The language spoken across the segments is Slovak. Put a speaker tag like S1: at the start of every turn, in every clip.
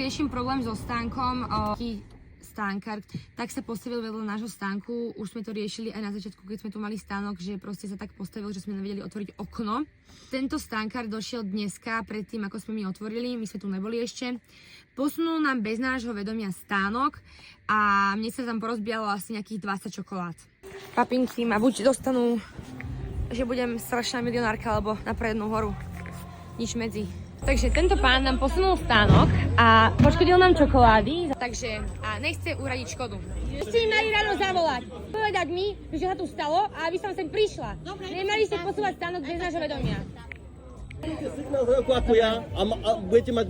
S1: riešim problém so stánkom. Stánkar, tak sa postavil vedľa nášho stánku. Už sme to riešili aj na začiatku, keď sme tu mali stánok, že proste sa tak postavil, že sme nevedeli otvoriť okno. Tento stánkar došiel dneska, predtým ako sme my otvorili, my sme tu neboli ešte. Posunul nám bez nášho vedomia stánok a mne sa tam porozbíjalo asi nejakých 20 čokolád. Papinky ma buď dostanú, že budem strašná milionárka, alebo na prednú horu. Nič medzi. Takže tento pán nám posunul stánok a poškodil nám čokolády, takže a nechce uradiť škodu. Ste mi mali ráno zavolať, povedať mi, že sa tu stalo a aby som sem prišla. Nemali ste posúvať stánok bez nášho vedomia.
S2: Signál ako ja a budete mať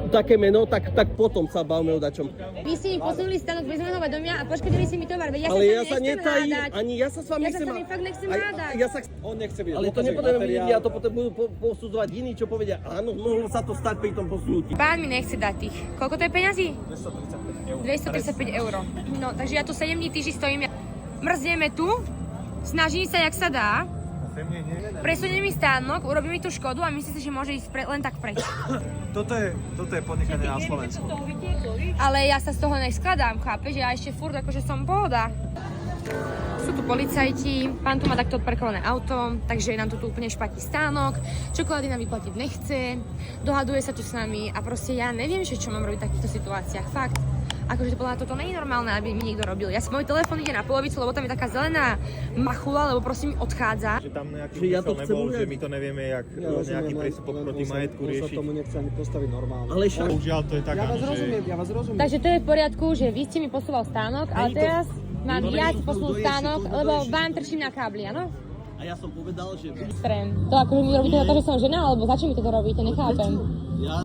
S2: také meno, tak potom sa bavíme o dačom.
S1: Vy ste mi posunuli stánok bez môjho vedomia a poškodili si mi tovar, veď
S2: Ale
S1: sa nechcem hádať.
S2: ani ja sa s vami nechcem
S1: Ja sa fakt nechcem hádať.
S2: On nechce vidieť. Ale to nepotrebujem vidieť, ja to potom budú posudzovať iní, čo povedia. Áno, mohlo sa to stať pri tom posunutí.
S1: Pán mi nechce dať tých. Koľko to je peňazí? 235 eur. No, takže ja tu 7 dní týždni stojím. Mrznieme tu, snažím sa, jak sa dá. Presunie mi stánok, urobí mi tú škodu a myslí si, že môže ísť len tak preč.
S3: Toto je podnikanie na Slovensku.
S1: Ale ja sa z toho neskladám, chápeš? Ja ešte furt akože som pohoda. Sú tu policajti, pán tu má takto odparkované auto, takže nám tu úplne špatí stánok, čokolády nám vyplatiť nechce, dohaduje sa tu s nami a proste ja neviem, čo mám robiť v takýchto situáciách, fakt. Akože podľa toto nie je normálne, aby mi niekto robil. Môj telefón ide na polovicu, lebo tam je taká zelená machula, lebo prosím mi odchádza.
S3: Že tam nejaký úmysel nebol, že my to nevieme, jak nejaký prístup proti majetku riešiť.
S4: On sa tomu nechce ani postaviť normálne.
S2: Ale však
S3: Bohužiaľ to je tak,
S4: Ja vás rozumiem.
S1: Takže to je v poriadku, že vy ste mi posúval stánok, ale teraz mám ja si posunúť stánok, lebo vám trčím na kábli, áno?
S2: a ja som povedal, že
S1: Extrém. To akože mi robíte za to, že som žena, alebo za čo mi toto robíte, nechápem.
S2: ja